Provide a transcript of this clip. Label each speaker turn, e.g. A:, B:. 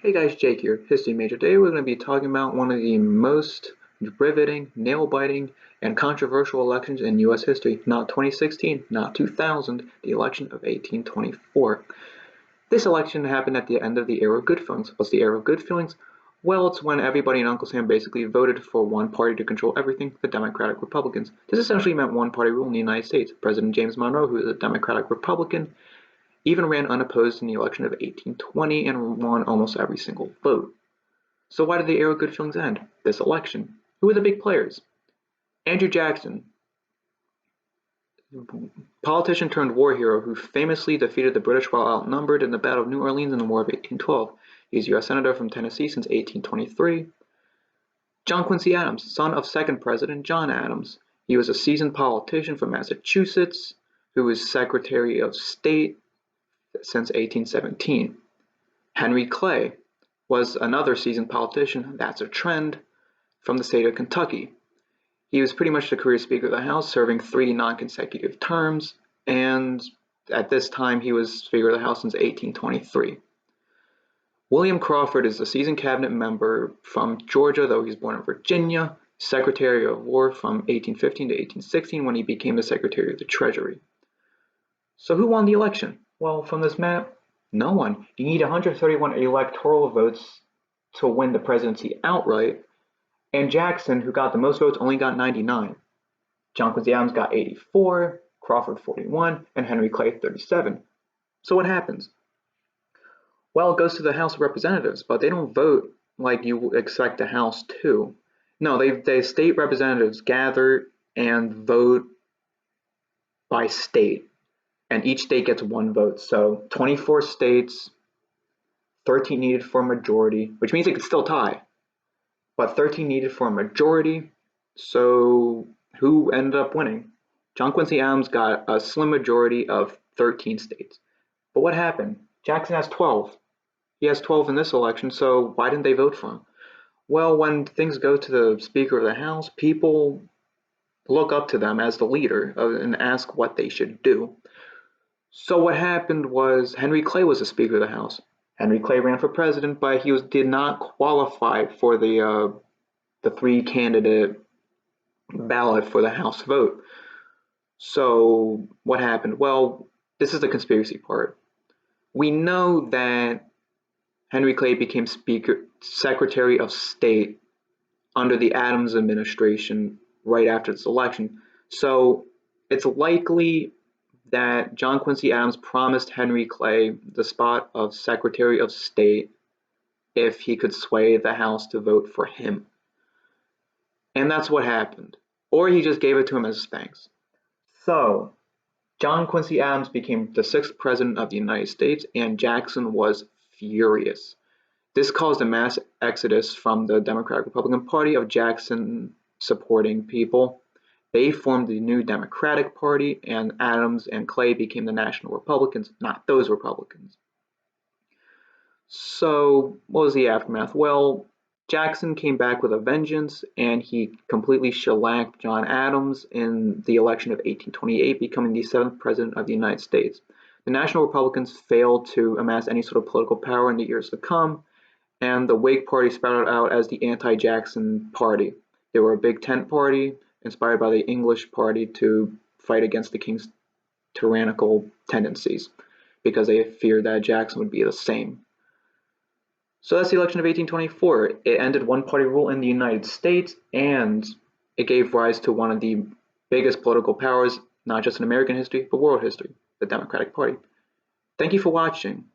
A: Hey guys, Jake here, History Major. Today we're going to be talking about one of the most riveting, nail-biting, and controversial elections in U.S. history. Not 2016, not 2000, the election of 1824. This election happened at the end of the era of good feelings. What's the era of good feelings? Well, it's when everybody in Uncle Sam basically voted for one party to control everything, the Democratic Republicans. This essentially meant one-party rule in the United States. President James Monroe, who is a Democratic Republican, even ran unopposed in the election of 1820 and won almost every single vote. So why did the era of good feelings end? This election. Who were the big players? Andrew Jackson, politician turned war hero who famously defeated the British while outnumbered in the Battle of New Orleans in the War of 1812. He's U.S. Senator from Tennessee since 1823. John Quincy Adams, son of second President John Adams. He was a seasoned politician from Massachusetts who was Secretary of State since 1817. Henry Clay was another seasoned politician, that's a trend, from the state of Kentucky. He was pretty much the career Speaker of the House, serving 3 non-consecutive terms, and at this time he was Speaker of the House since 1823. William Crawford is a seasoned cabinet member from Georgia, though he was born in Virginia, Secretary of War from 1815 to 1816 when he became the Secretary of the Treasury. So who won the election? Well, from this map, no one. You need 131 electoral votes to win the presidency outright, and Jackson, who got the most votes, only got 99. John Quincy Adams got 84, Crawford 41, and Henry Clay 37. So what happens? Well, it goes to the House of Representatives, but they don't vote like you expect the House to. No, they state representatives gather and vote by state, and each state gets 1 vote. So 24 states, 13 needed for a majority, which means it could still tie, but 13 needed for a majority. So who ended up winning? John Quincy Adams got a slim majority of 13 states. But what happened? Jackson has 12. He has 12 in this election, so why didn't they vote for him? Well, when things go to the Speaker of the House, people look up to them as the leader and ask what they should do. So what happened was Henry Clay was the Speaker of the House. Henry Clay ran for president, but he did not qualify for the 3-candidate ballot for the House vote. So what happened? Well, this is the conspiracy part. We know that Henry Clay became Secretary of State under the Adams administration right after this election. So it's likely that John Quincy Adams promised Henry Clay the spot of Secretary of State if he could sway the House to vote for him. And that's what happened. Or he just gave it to him as thanks. So, John Quincy Adams became the 6th President of the United States, and Jackson was furious. This caused a mass exodus from the Democratic Republican Party of Jackson supporting people. They formed the new Democratic Party, and Adams and Clay became the National Republicans, not those Republicans. So, what was the aftermath? Well, Jackson came back with a vengeance, and he completely shellacked John Adams in the election of 1828, becoming the 7th President of the United States. The National Republicans failed to amass any sort of political power in the years to come, and the Whig Party sprouted out as the anti-Jackson party. They were a big tent party, inspired by the English party to fight against the king's tyrannical tendencies, because they feared that Jackson would be the same. So that's the election of 1824. It ended one-party rule in the United States, and it gave rise to one of the biggest political powers, not just in American history, but world history, the Democratic Party. Thank you for watching.